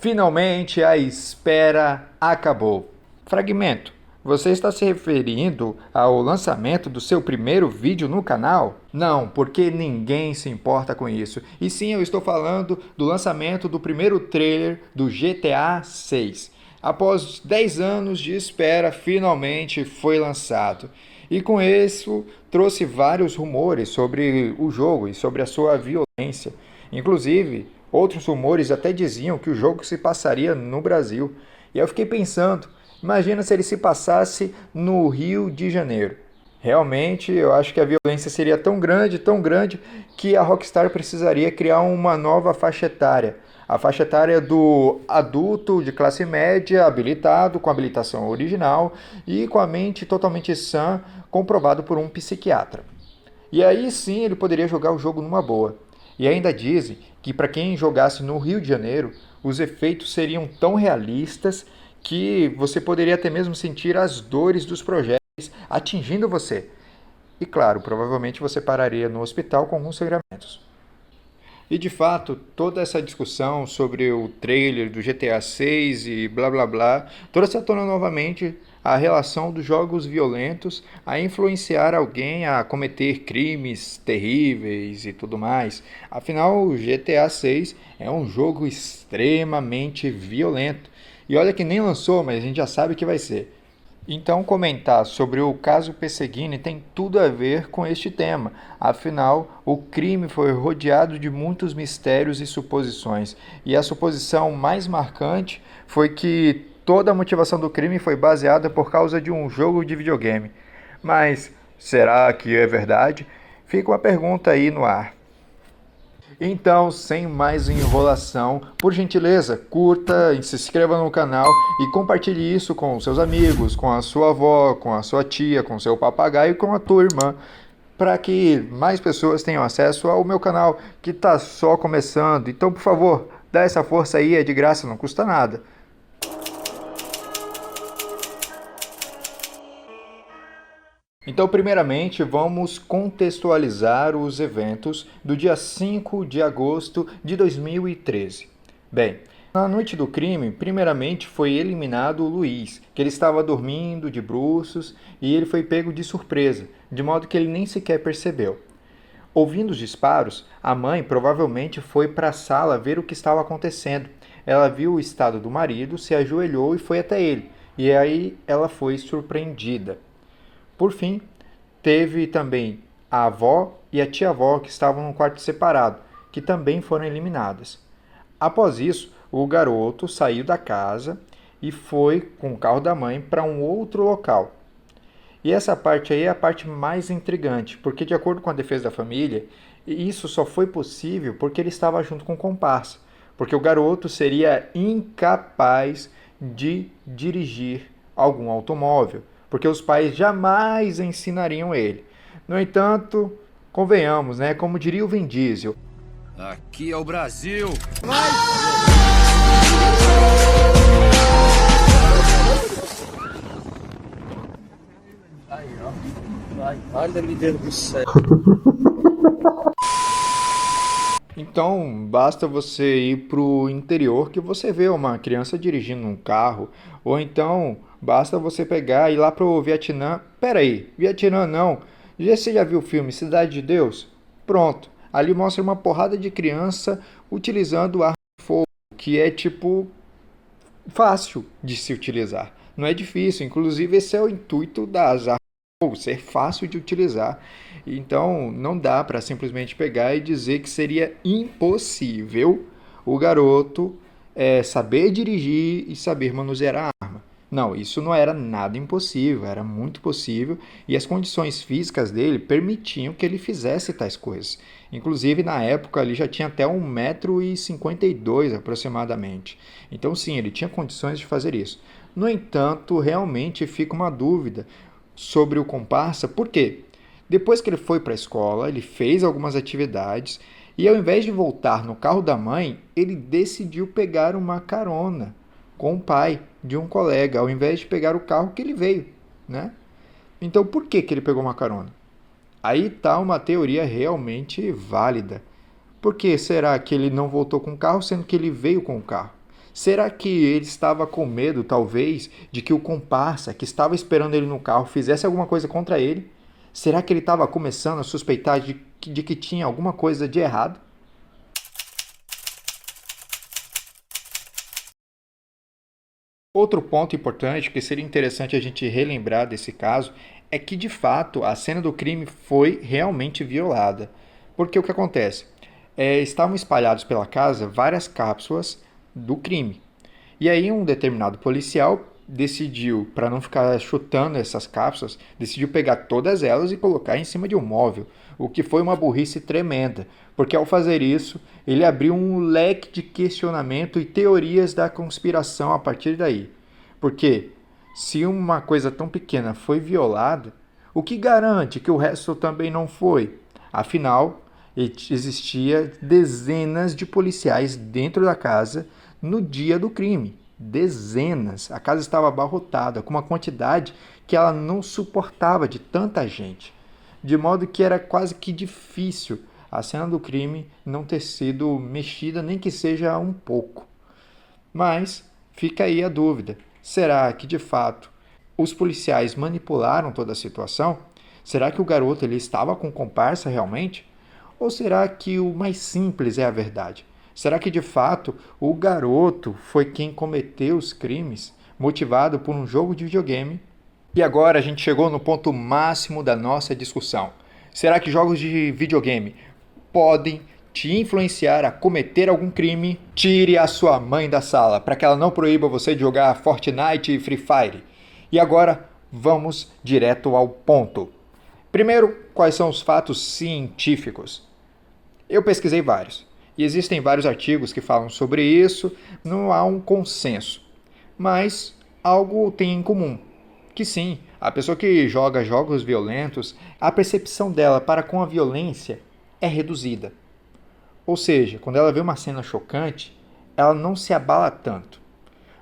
Finalmente a espera acabou. Fragmento. Você está se referindo ao lançamento do seu primeiro vídeo no canal? Não, porque ninguém se importa com isso. E sim, eu estou falando do lançamento do primeiro trailer do GTA 6. Após 10 anos de espera, finalmente foi lançado. E com isso, trouxe vários rumores sobre o jogo e sobre a sua violência. Inclusive, outros rumores até diziam que o jogo se passaria no Brasil. E eu fiquei pensando, imagina se ele se passasse no Rio de Janeiro. Realmente, eu acho que a violência seria tão grande, que a Rockstar precisaria criar uma nova faixa etária. A faixa etária do adulto de classe média, habilitado, com habilitação original e com a mente totalmente sã, comprovado por um psiquiatra. E aí sim ele poderia jogar o jogo numa boa. E ainda dizem que para quem jogasse no Rio de Janeiro, os efeitos seriam tão realistas que você poderia até mesmo sentir as dores dos projéteis atingindo você. E claro, provavelmente você pararia no hospital com alguns sangramentos. E de fato, toda essa discussão sobre o trailer do GTA 6 e blá blá blá trouxe à tona novamente a relação dos jogos violentos a influenciar alguém a cometer crimes terríveis e tudo mais. Afinal, o GTA 6 é um jogo extremamente violento. E olha que nem lançou, mas a gente já sabe que vai ser. Então, comentar sobre o caso Pesseguini tem tudo a ver com este tema. Afinal, o crime foi rodeado de muitos mistérios e suposições. E a suposição mais marcante foi que toda a motivação do crime foi baseada por causa de um jogo de videogame. Mas será que é verdade? Fica uma pergunta aí no ar. Então, sem mais enrolação, por gentileza, curta, se inscreva no canal e compartilhe isso com seus amigos, com a sua avó, com a sua tia, com seu papagaio e com a tua irmã, para que mais pessoas tenham acesso ao meu canal, que está só começando. Então, por favor, dá essa força aí, é de graça, não custa nada. Então, primeiramente, vamos contextualizar os eventos do dia 5 de agosto de 2013. Bem, na noite do crime, primeiramente foi eliminado o Luiz, que ele estava dormindo de bruços e ele foi pego de surpresa, de modo que ele nem sequer percebeu. Ouvindo os disparos, a mãe provavelmente foi para a sala ver o que estava acontecendo. Ela viu o estado do marido, se ajoelhou e foi até ele, e aí ela foi surpreendida. Por fim, teve também a avó e a tia-avó que estavam num quarto separado, que também foram eliminadas. Após isso, o garoto saiu da casa e foi com o carro da mãe para um outro local. E essa parte aí é a parte mais intrigante, porque de acordo com a defesa da família, isso só foi possível porque ele estava junto com o comparsa, porque o garoto seria incapaz de dirigir algum automóvel, porque os pais jamais ensinariam ele. No entanto, convenhamos, né? Como diria o Vin Diesel. Aqui é o Brasil! Aí, ó. Olha, meu Deus do céu. Então, basta você ir para o interior que você vê uma criança dirigindo um carro, ou então basta você pegar e ir lá para o Vietnã. Pera aí, Vietnã não. Você já viu o filme Cidade de Deus? Pronto, ali mostra uma porrada de criança utilizando arma de fogo, que é tipo fácil de se utilizar. Não é difícil, inclusive esse é o intuito das armas de fogo, ser fácil de utilizar. Então não dá para simplesmente pegar e dizer que seria impossível o garoto saber dirigir e saber manusear a arma. Não, isso não era nada impossível, era muito possível e as condições físicas dele permitiam que ele fizesse tais coisas. Inclusive, na época, ele já tinha até 1,52 m aproximadamente. Então, sim, ele tinha condições de fazer isso. No entanto, realmente fica uma dúvida sobre o comparsa, por quê? Depois que ele foi para a escola, ele fez algumas atividades e ao invés de voltar no carro da mãe, ele decidiu pegar uma carona com o pai de um colega, ao invés de pegar o carro que ele veio, né? Então, por que ele pegou uma carona? Aí está uma teoria realmente válida. Por que será que ele não voltou com o carro, sendo que ele veio com o carro? Será que ele estava com medo, talvez, de que o comparsa que estava esperando ele no carro fizesse alguma coisa contra ele? Será que ele estava começando a suspeitar de que tinha alguma coisa de errado? Outro ponto importante que seria interessante a gente relembrar desse caso é que, de fato, a cena do crime foi realmente violada. Porque o que acontece? Estavam espalhados pela casa várias cápsulas do crime. E aí um determinado policial decidiu, para não ficar chutando essas cápsulas, decidiu pegar todas elas e colocar em cima de um móvel, o que foi uma burrice tremenda, porque ao fazer isso, ele abriu um leque de questionamento e teorias da conspiração a partir daí. Porque se uma coisa tão pequena foi violada, o que garante que o resto também não foi? Afinal, existia dezenas de policiais dentro da casa no dia do crime. Dezenas. A casa estava abarrotada, com uma quantidade que ela não suportava de tanta gente. De modo que era quase que difícil a cena do crime não ter sido mexida, nem que seja um pouco. Mas fica aí a dúvida. Será que, de fato, os policiais manipularam toda a situação? Será que o garoto ele estava com comparsa realmente? Ou será que o mais simples é a verdade? Será que, de fato, o garoto foi quem cometeu os crimes, motivado por um jogo de videogame? E agora a gente chegou no ponto máximo da nossa discussão. Será que jogos de videogame podem te influenciar a cometer algum crime? Tire a sua mãe da sala, para que ela não proíba você de jogar Fortnite e Free Fire. E agora, vamos direto ao ponto. Primeiro, quais são os fatos científicos? Eu pesquisei vários, e existem vários artigos que falam sobre isso, não há um consenso. Mas algo tem em comum, que sim, a pessoa que joga jogos violentos, a percepção dela para com a violência é reduzida. Ou seja, quando ela vê uma cena chocante, ela não se abala tanto.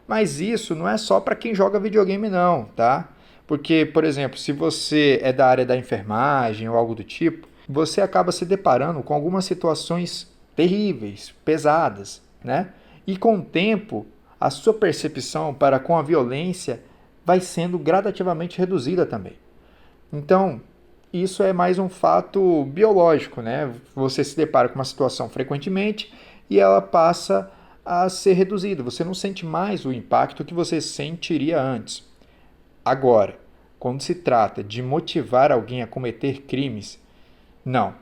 Mas isso não é só para quem joga videogame não, tá? Porque, por exemplo, se você é da área da enfermagem ou algo do tipo, você acaba se deparando com algumas situações terríveis, pesadas, né? E com o tempo, a sua percepção para com a violência vai sendo gradativamente reduzida também. Então, isso é mais um fato biológico, né? Você se depara com uma situação frequentemente e ela passa a ser reduzida. Você não sente mais o impacto que você sentiria antes. Agora, quando se trata de motivar alguém a cometer crimes,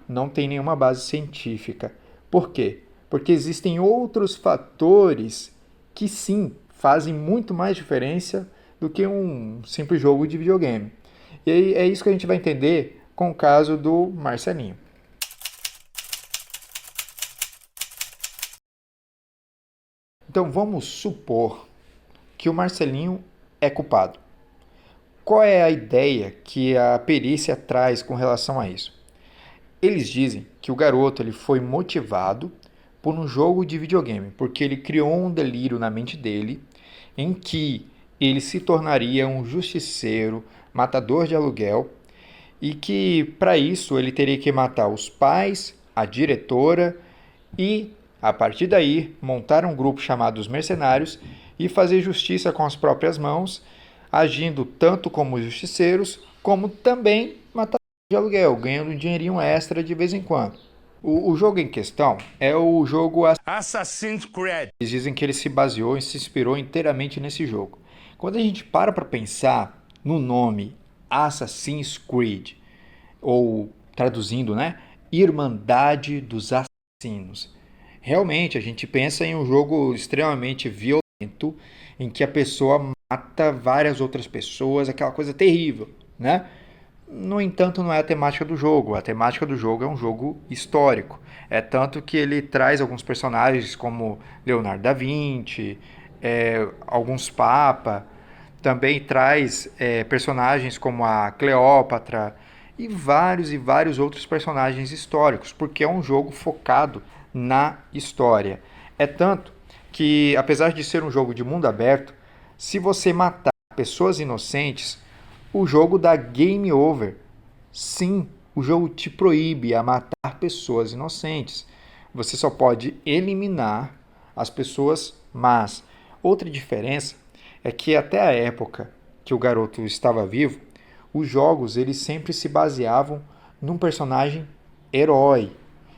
não tem nenhuma base científica. Por quê? Porque existem outros fatores que sim fazem muito mais diferença do que um simples jogo de videogame. E aí é isso que a gente vai entender com o caso do Marcelinho. Então vamos supor que o Marcelinho é culpado. Qual é a ideia que a perícia traz com relação a isso? Eles dizem que o garoto ele foi motivado por um jogo de videogame, porque ele criou um delírio na mente dele em que ele se tornaria um justiceiro, matador de aluguel, e que para isso ele teria que matar os pais, a diretora e, a partir daí, montar um grupo chamado os Mercenários e fazer justiça com as próprias mãos, agindo tanto como justiceiros, como também matadores de aluguel, ganhando um dinheirinho extra de vez em quando. O jogo em questão é o jogo Assassin's Creed. Eles dizem que ele se baseou e se inspirou inteiramente nesse jogo. Quando a gente para pensar no nome Assassin's Creed, ou traduzindo, né, Irmandade dos Assassinos, realmente a gente pensa em um jogo extremamente violento, em que a pessoa mata várias outras pessoas, aquela coisa terrível, né? No entanto, não é a temática do jogo. A temática do jogo é um jogo histórico. É tanto que ele traz alguns personagens como Leonardo da Vinci, alguns papas, também traz personagens como a Cleópatra e vários outros personagens históricos, porque é um jogo focado na história. É tanto que, apesar de ser um jogo de mundo aberto, se você matar pessoas inocentes, o jogo dá game over. Sim, o jogo te proíbe a matar pessoas inocentes. Você só pode eliminar as pessoas más. Outra diferença é que até a época que o garoto estava vivo, os jogos eles sempre se baseavam num personagem herói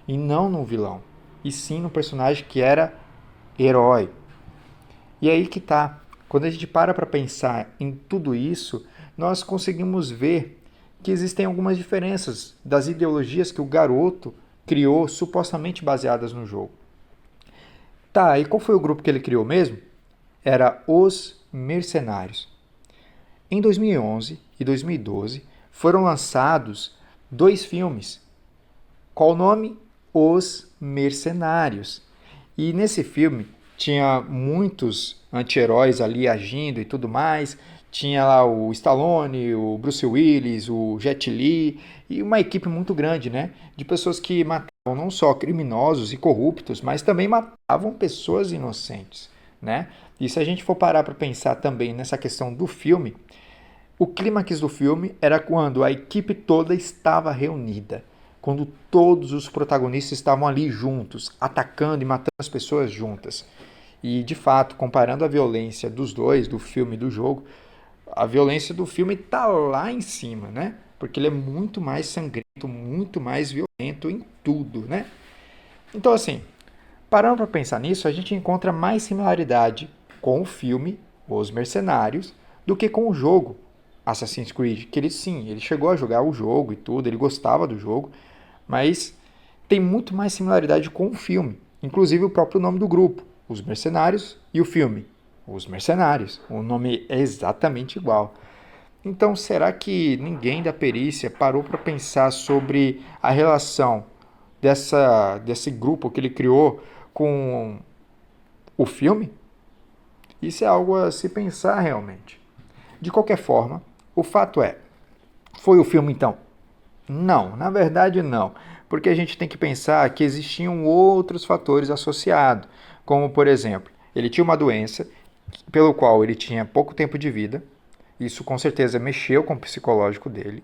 e não num vilão, e sim num personagem que era herói. E aí que tá. Quando a gente para pensar em tudo isso, nós conseguimos ver que existem algumas diferenças das ideologias que o garoto criou supostamente baseadas no jogo. Tá, e qual foi o grupo que ele criou mesmo? Era os Mercenários. Em 2011 e 2012 foram lançados 2 filmes. Qual o nome? Os Mercenários. E nesse filme tinha muitos anti-heróis ali agindo e tudo mais. Tinha lá o Stallone, o Bruce Willis, o Jet Li e uma equipe muito grande, né? De pessoas que matavam não só criminosos e corruptos, mas também matavam pessoas inocentes, né? E se a gente for parar para pensar também nessa questão do filme, o clímax do filme era quando a equipe toda estava reunida, quando todos os protagonistas estavam ali juntos, atacando e matando as pessoas juntas. E, de fato, comparando a violência dos dois, do filme e do jogo, a violência do filme está lá em cima, né? Porque ele é muito mais sangrento, muito mais violento em tudo, né? Então, assim, parando para pensar nisso, a gente encontra mais similaridade com o filme Os Mercenários do que com o jogo Assassin's Creed, que ele chegou a jogar o jogo e tudo, ele gostava do jogo, mas tem muito mais similaridade com o filme, inclusive o próprio nome do grupo, Os Mercenários, e o filme, Os Mercenários. O nome é exatamente igual. Então, será que ninguém da perícia parou para pensar sobre a relação desse grupo que ele criou com o filme? Isso é algo a se pensar realmente. De qualquer forma, o fato é, foi o filme então? Não, na verdade não, porque a gente tem que pensar que existiam outros fatores associados, como por exemplo, ele tinha uma doença pelo qual ele tinha pouco tempo de vida, isso com certeza mexeu com o psicológico dele.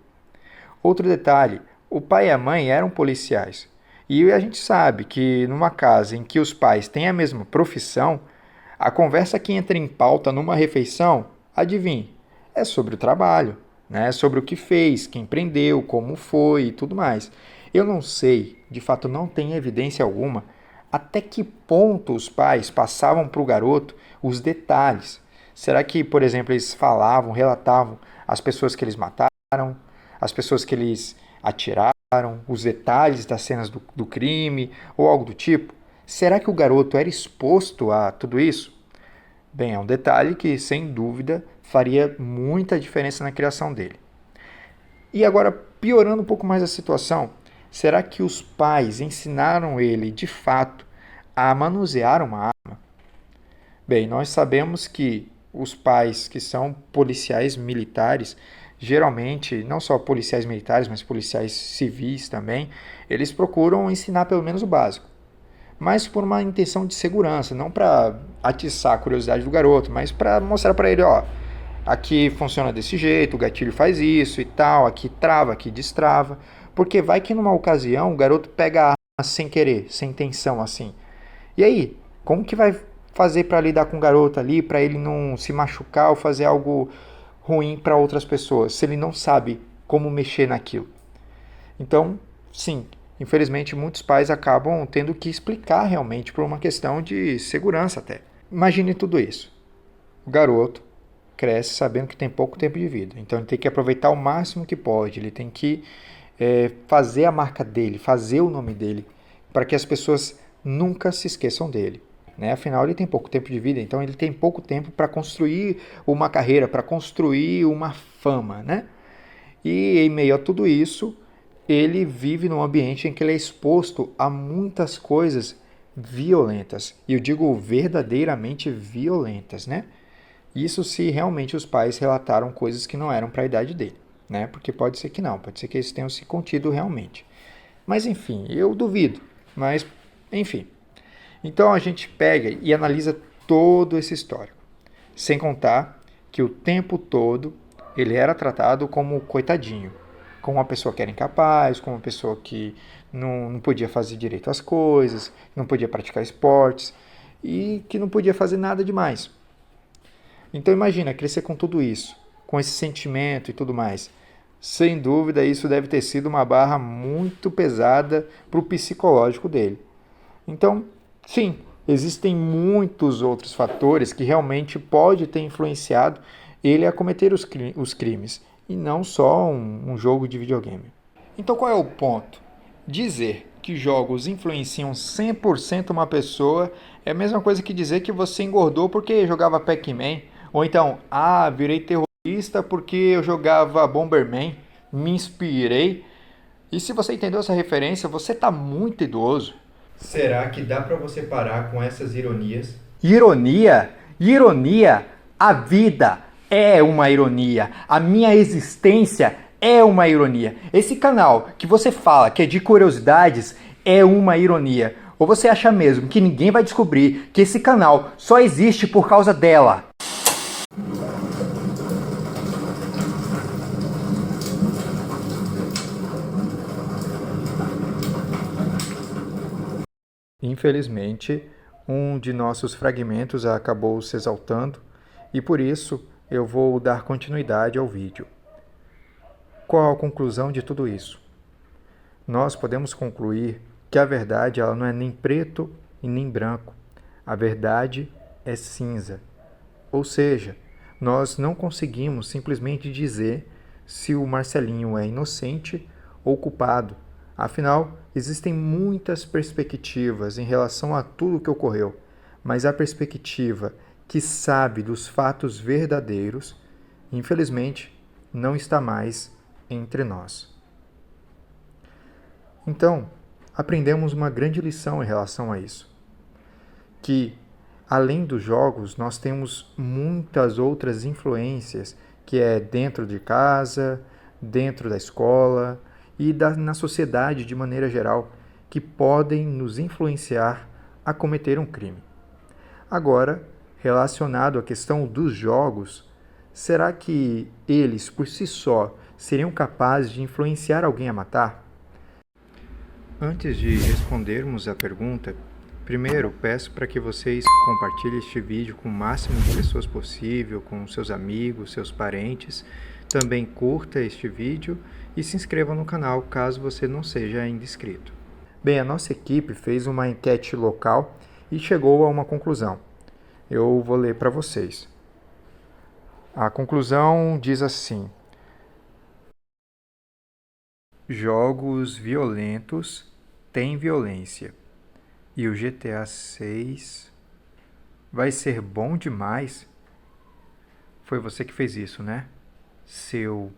Outro detalhe, o pai e a mãe eram policiais, e a gente sabe que numa casa em que os pais têm a mesma profissão, a conversa que entra em pauta numa refeição, adivinhe, é sobre o trabalho, né? Sobre o que fez, quem prendeu, como foi e tudo mais. Eu não sei, de fato não tem evidência alguma, até que ponto os pais passavam para o garoto os detalhes. Será que, por exemplo, eles falavam, relatavam as pessoas que eles mataram, as pessoas que eles atiraram, os detalhes das cenas do crime ou algo do tipo? Será que o garoto era exposto a tudo isso? Bem, é um detalhe que, sem dúvida, faria muita diferença na criação dele. E agora, piorando um pouco mais a situação, será que os pais ensinaram ele, de fato, a manusear uma arma? Bem, nós sabemos que os pais que são policiais militares, geralmente, não só policiais militares, mas policiais civis também, eles procuram ensinar pelo menos o básico. Mas por uma intenção de segurança, não para atiçar a curiosidade do garoto, mas para mostrar para ele, ó, aqui funciona desse jeito, o gatilho faz isso e tal, aqui trava, aqui destrava, porque vai que numa ocasião o garoto pega a arma sem querer, sem intenção assim. E aí, como que vai fazer para lidar com o garoto ali, para ele não se machucar ou fazer algo ruim para outras pessoas, se ele não sabe como mexer naquilo? Então, sim, infelizmente, muitos pais acabam tendo que explicar realmente por uma questão de segurança até. Imagine tudo isso. O garoto cresce sabendo que tem pouco tempo de vida, então ele tem que aproveitar o máximo que pode, ele tem que fazer a marca dele, fazer o nome dele, para que as pessoas nunca se esqueçam dele. Né? Afinal, ele tem pouco tempo de vida, então ele tem pouco tempo para construir uma carreira, para construir uma fama. Né? E em meio a tudo isso, ele vive num ambiente em que ele é exposto a muitas coisas violentas. E eu digo verdadeiramente violentas, né? Isso se realmente os pais relataram coisas que não eram para a idade dele, né? Porque pode ser que não, pode ser que eles tenham se contido realmente. Mas enfim, eu duvido. Mas, enfim. Então a gente pega e analisa todo esse histórico. Sem contar que o tempo todo ele era tratado como coitadinho, como uma pessoa que era incapaz, como uma pessoa que não podia fazer direito às coisas, não podia praticar esportes e que não podia fazer nada demais. Então imagina, crescer com tudo isso, com esse sentimento e tudo mais. Sem dúvida, isso deve ter sido uma barra muito pesada para o psicológico dele. Então, sim, existem muitos outros fatores que realmente pode ter influenciado ele a cometer os crimes, e não só um jogo de videogame. Então qual é o ponto? Dizer que jogos influenciam 100% uma pessoa é a mesma coisa que dizer que você engordou porque jogava Pac-Man, ou então, virei terrorista porque eu jogava Bomberman, me inspirei. E se você entendeu essa referência, você está muito idoso. Será que dá para você parar com essas ironias? Ironia? Ironia? A vida é uma ironia. A minha existência é uma ironia. Esse canal que você fala que é de curiosidades é uma ironia. Ou você acha mesmo que ninguém vai descobrir que esse canal só existe por causa dela? Infelizmente, um de nossos fragmentos acabou se exaltando e por isso eu vou dar continuidade ao vídeo. Qual a conclusão de tudo isso? Nós podemos concluir que a verdade ela não é nem preto e nem branco. A verdade é cinza. Ou seja, nós não conseguimos simplesmente dizer se o Marcelinho é inocente ou culpado. Afinal, existem muitas perspectivas em relação a tudo o que ocorreu, mas a perspectiva que sabe dos fatos verdadeiros, infelizmente, não está mais entre nós. Então, aprendemos uma grande lição em relação a isso, que além dos jogos, nós temos muitas outras influências, que é dentro de casa, dentro da escola e na sociedade de maneira geral, que podem nos influenciar a cometer um crime. Agora, relacionado à questão dos jogos, será que eles, por si só, seriam capazes de influenciar alguém a matar? Antes de respondermos a pergunta, primeiro peço para que vocês compartilhem este vídeo com o máximo de pessoas possível, com seus amigos, seus parentes. Também curta este vídeo e se inscreva no canal caso você não seja ainda inscrito. Bem, a nossa equipe fez uma enquete local e chegou a uma conclusão. Eu vou ler para vocês. A conclusão diz assim: jogos violentos têm violência. E o GTA 6 vai ser bom demais. Foi você que fez isso, né? Seu